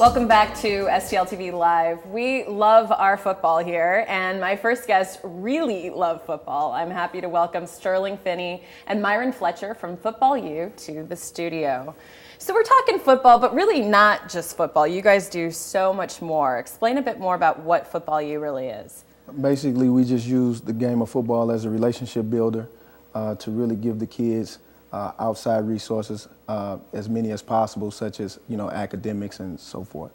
Welcome back to STL TV Live. We love our football here, and my first guests really love football. I'm happy to welcome Sterling, Finney, and Myron Fletcher from Football U to the studio. So we're talking football, but really not just football. You guys do so much more. Explain a bit more about what Football U really is. Basically, we just use the game of football as a relationship builder to really give the kids outside resources, as many as possible, such as, academics and so forth.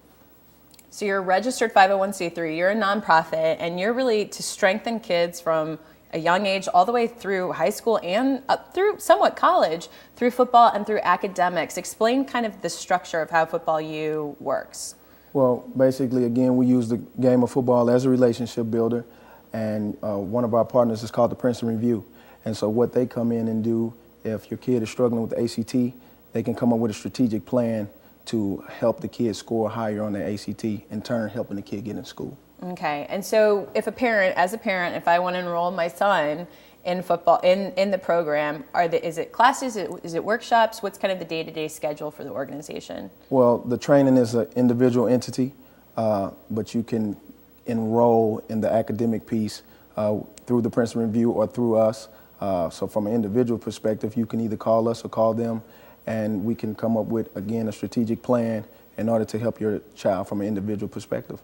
So you're a registered 501c3, you're a nonprofit, and you're really to strengthen kids from a young age all the way through high school and up through somewhat college, through football and through academics. Explain kind of the structure of how Football U works. Well, basically, again, we use the game of football as a relationship builder, and one of our partners is called the Princeton Review. And so what they come in and do, if your kid is struggling with the ACT, they can come up with a strategic plan to help the kid score higher on the ACT, in turn helping the kid get in school. Okay, and so if as a parent, if I want to enroll my son in football, in the program, is it classes, is it workshops? What's kind of the day-to-day schedule for the organization? Well, the training is an individual entity, but you can enroll in the academic piece through the Princeton Review or through us. So from an individual perspective, you can either call us or call them, and we can come up with, again, a strategic plan in order to help your child from an individual perspective.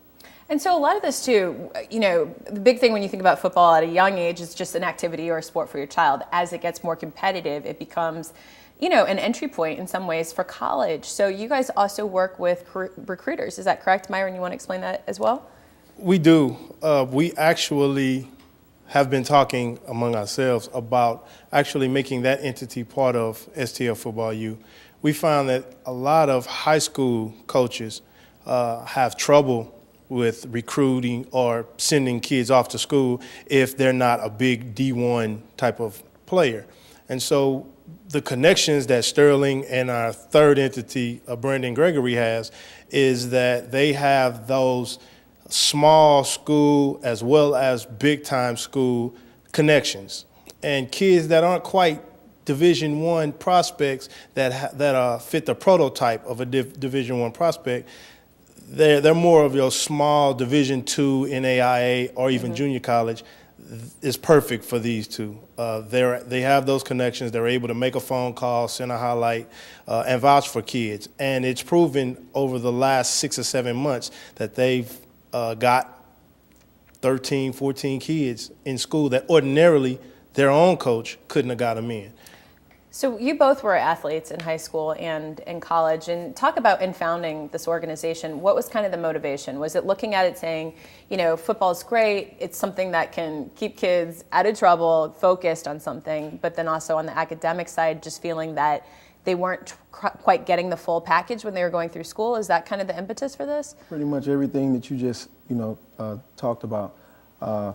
And so a lot of this too, the big thing when you think about football at a young age is just an activity or a sport for your child. As it gets more competitive, it becomes, an entry point in some ways for college. So you guys also work with recruiters. Is that correct? Myron, you want to explain that as well? We do. We actually have been talking among ourselves about actually making that entity part of STL Football U. We found that a lot of high school coaches have trouble with recruiting or sending kids off to school if they're not a big D1 type of player. And so the connections that Sterling and our third entity, Brandon Gregory, has is that they have those small school as well as big time school connections, and kids that aren't quite Division I prospects that fit the prototype of a Division I prospect. They're more of your small Division II NAIA or even junior college is perfect for these two. They have those connections. They're able to make a phone call, send a highlight, and vouch for kids. And it's proven over the last 6 or 7 months that they've got 13, 14 kids in school that ordinarily their own coach couldn't have got them in. So you both were athletes in high school and in college, and talk about in founding this organization, what was kind of the motivation? Was it looking at it saying, football's great, it's something that can keep kids out of trouble, focused on something, but then also on the academic side, just feeling that they weren't quite getting the full package when they were going through school? Is that kind of the impetus for this? Pretty much everything that you just, talked about.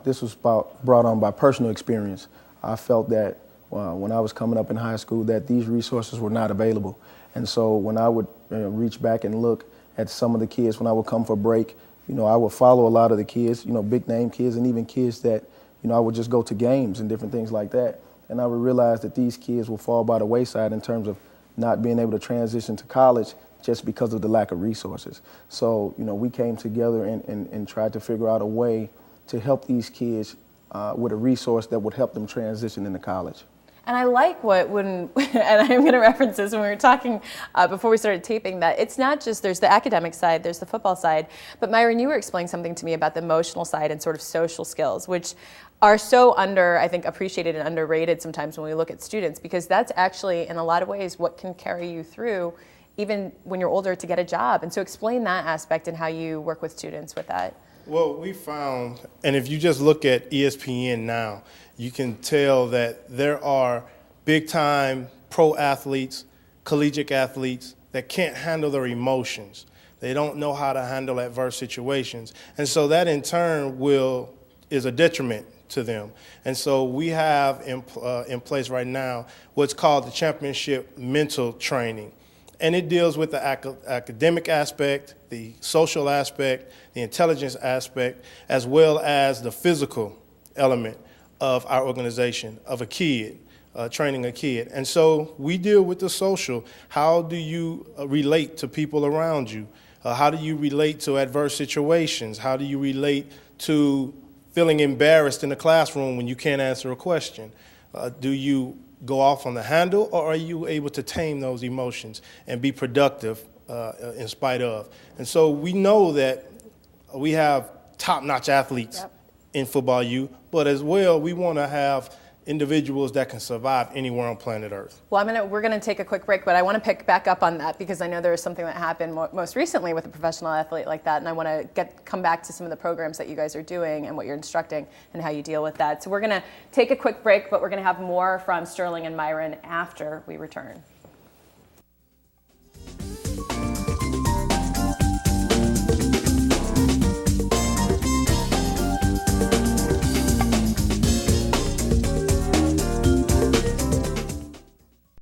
This was brought on by personal experience. I felt that when I was coming up in high school that these resources were not available. And so when I would reach back and look at some of the kids, when I would come for break, I would follow a lot of the kids, big name kids, and even kids that, I would just go to games and different things like that. And I would realize that these kids will fall by the wayside in terms of not being able to transition to college just because of the lack of resources. So, we came together and tried to figure out a way to help these kids with a resource that would help them transition into college. And I like and I'm going to reference this when we were talking before we started taping, that it's not just, there's the academic side, there's the football side, but Myron, you were explaining something to me about the emotional side and sort of social skills, which are so appreciated and underrated sometimes when we look at students, because that's actually, in a lot of ways, what can carry you through even when you're older to get a job. And so explain that aspect and how you work with students with that. Well, we found, and if you just look at ESPN now, you can tell that there are big-time pro athletes, collegiate athletes that can't handle their emotions. They don't know how to handle adverse situations. And so that, in turn, is a detriment to them. And so we have in place right now what's called the championship mental training. And it deals with the academic aspect, the social aspect, the intelligence aspect, as well as the physical element of our organization, of a kid, training a kid. And so we deal with the social. How do you relate to people around you? How do you relate to adverse situations? How do you relate to feeling embarrassed in the classroom when you can't answer a question? Do you go off on the handle, or are you able to tame those emotions and be productive in spite of? And so we know that we have top-notch athletes in Football U, but as well, we want to have individuals that can survive anywhere on planet Earth. Well, we're gonna take a quick break, but I want to pick back up on that because I know there was something that happened most recently with a professional athlete like that, and I want to come back to some of the programs that you guys are doing and what you're instructing and how you deal with that. So we're gonna take a quick break, but we're gonna have more from Sterling and Myron after we return.